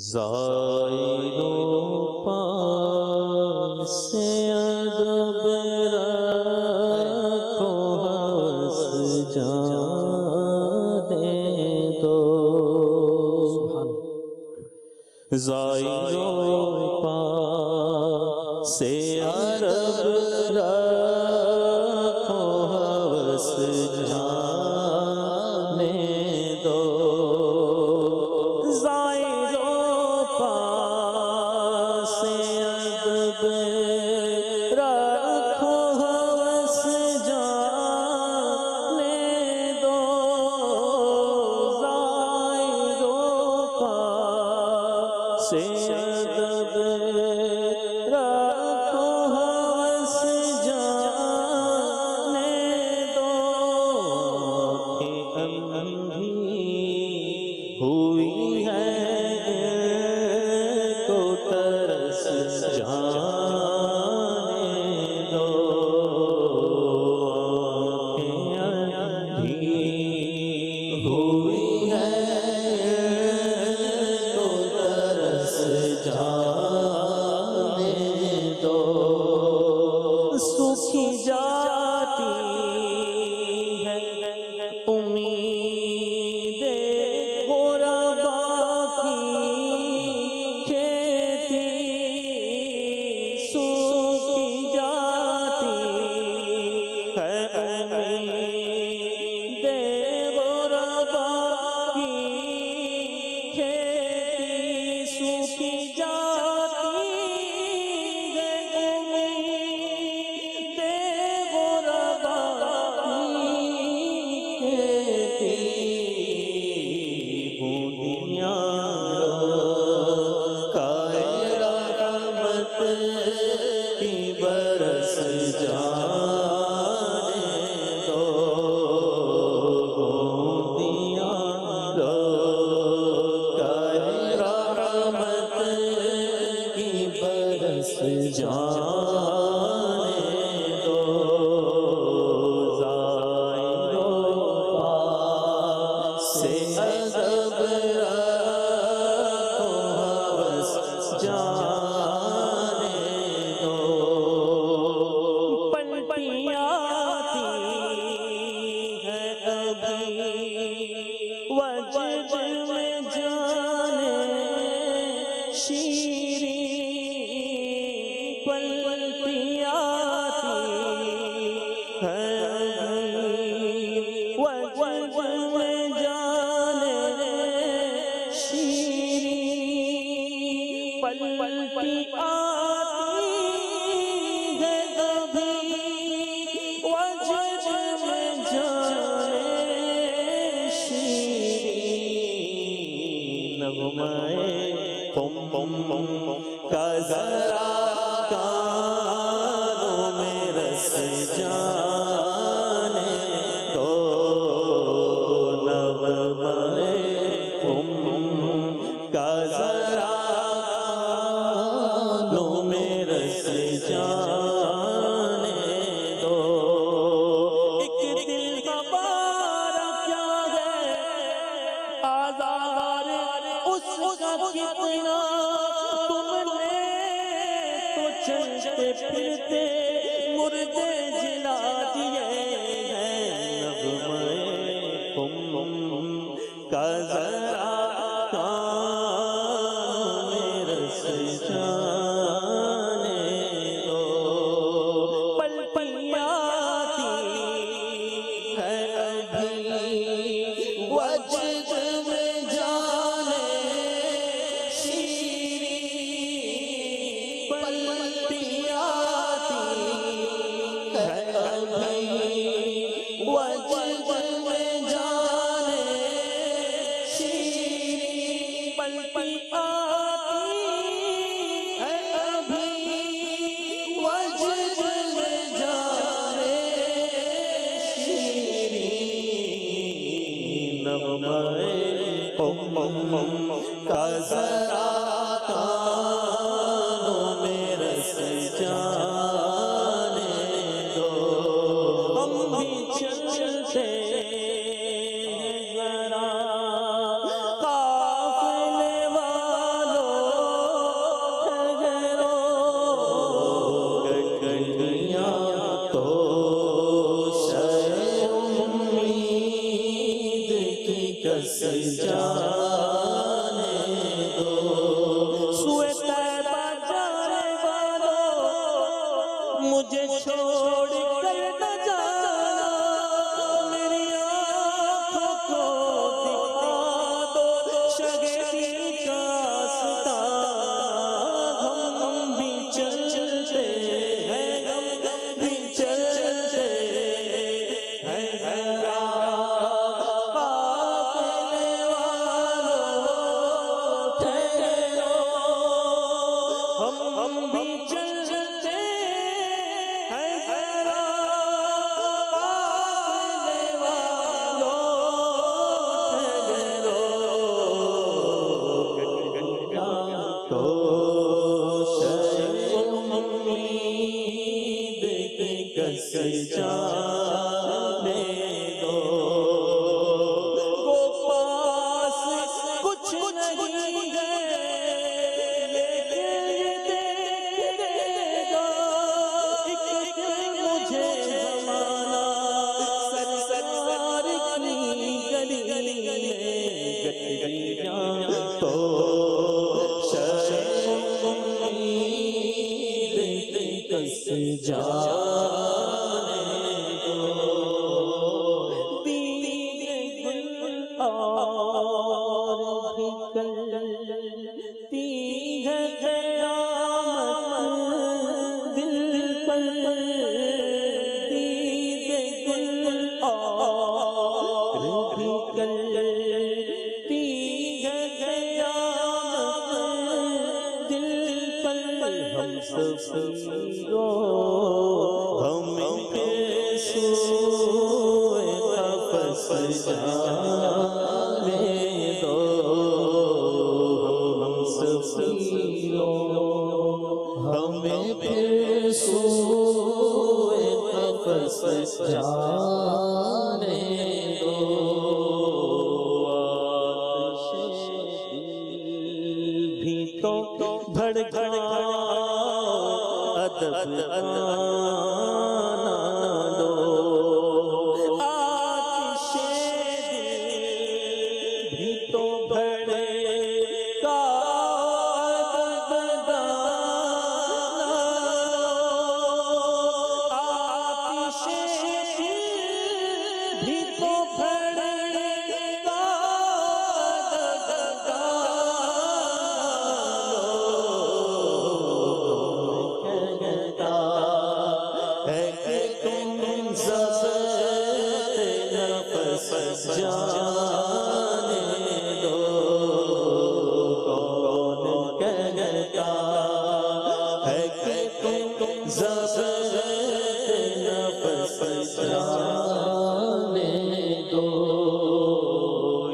زائروں پاس ادب رکھو حوث جانے دو، زائروں پاس ادب رکھو حوث جانے دو، رکھو حوث جانے دو، زائروں پاس ادب رکھو حوث جانے دو، اندھی ہوئی ہے تو ترس جانے دو، ہوئی ہے تو ترس جانے دو، سوکھی جاتی ہے امید غربا کی کھیتی، سوکھی جاتی ہے امید غربا کی کھیتی، سوکھی جاتی ہے امید غربا کی کھیتی، بوندیاں رحمت کی برس جانے دو، بوندیاں رحمت کی برس جانے دو، زائروں پاس ادب رکھو حوث جانے دو، پلٹی آتی ہے ابھی وجد میں جانے شیریں، پلٹی آتی ہے ابھی وجد میں جانے شیریں، پلٹی آتی ہے ابھی وجد میں جانے شیریں، نغمۂ قم کا ذرا کانوں میں رس جانے دو، نغمۂ قم کا ذرا کانوں میں رس جانے دو، ایک دل کا بارہ کیا ہے آزار اس کا کتنا، تم نے تو چلتے پھرتے مردے جلا دیے ہیں، نغمۂ قم کا ذرا کانوں میں رس جانے دو، پلٹی آتی ہے ابھی وجد میں جانے شیریں، پلٹی آتی ہے ابھی وجد میں جانے شیریں، پلٹی آتی ہے ابھی وجد میں جانے شیریں، نغمۂ قم کا ذرا کانوں میں رس جانے دو، ہم بھی چلتے ذرا قافلے والوں تو شیخ امید کی کس جانے دو وہ پاس کچھ نہیں ہے لیکن یہ دیکھے گا ایک مجھے زمانہ سرکار کی گلی میں گٹریاں تو شیخ امید کی کس جانے دو بیگ گل اور بھی کلتی ہے قیامت دل پر بیگ گل اور بھی کلتی ہے قیامت دل پر ہم سفیروں ہمیں پھر سوئے قفس جانے دو ہم سفیروں ہمیں پھر سوئے قفس جانے دو آتش دل بھی تو بھڑکاؤ ادب آنا دو آتش دل بھی تو بھڑکاؤ ادب آنا آتش دل بھی تو بھڑکاؤ ادب جانے دو کون کہتا ہے کہ تم ضبط نفس جانے دو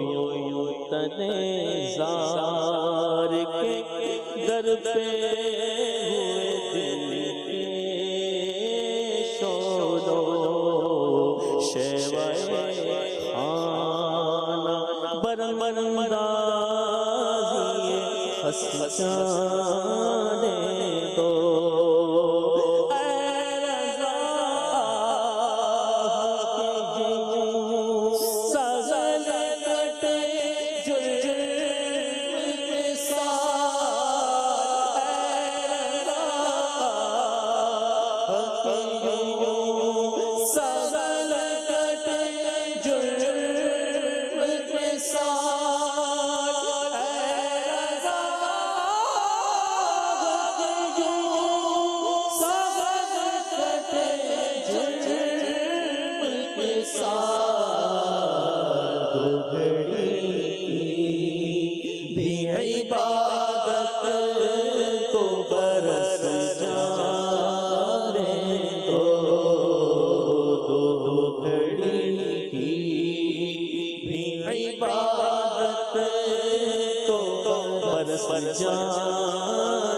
یوں تنے زار کے در پہ ہوئے دل کے شودو شیوائے برمندازی حسن جانے دو اے رضا کے جیوں سغل کٹے جرم کے ساتھ اے رضا کے جیوں سغل کٹے جرم کے ساتھ اے رضا کے جیوں سغل کٹے جرم کے ساتھ گھڑی بھی عبادت کو برس جانے دو گھڑی کی بھی عبادت کو برس جانے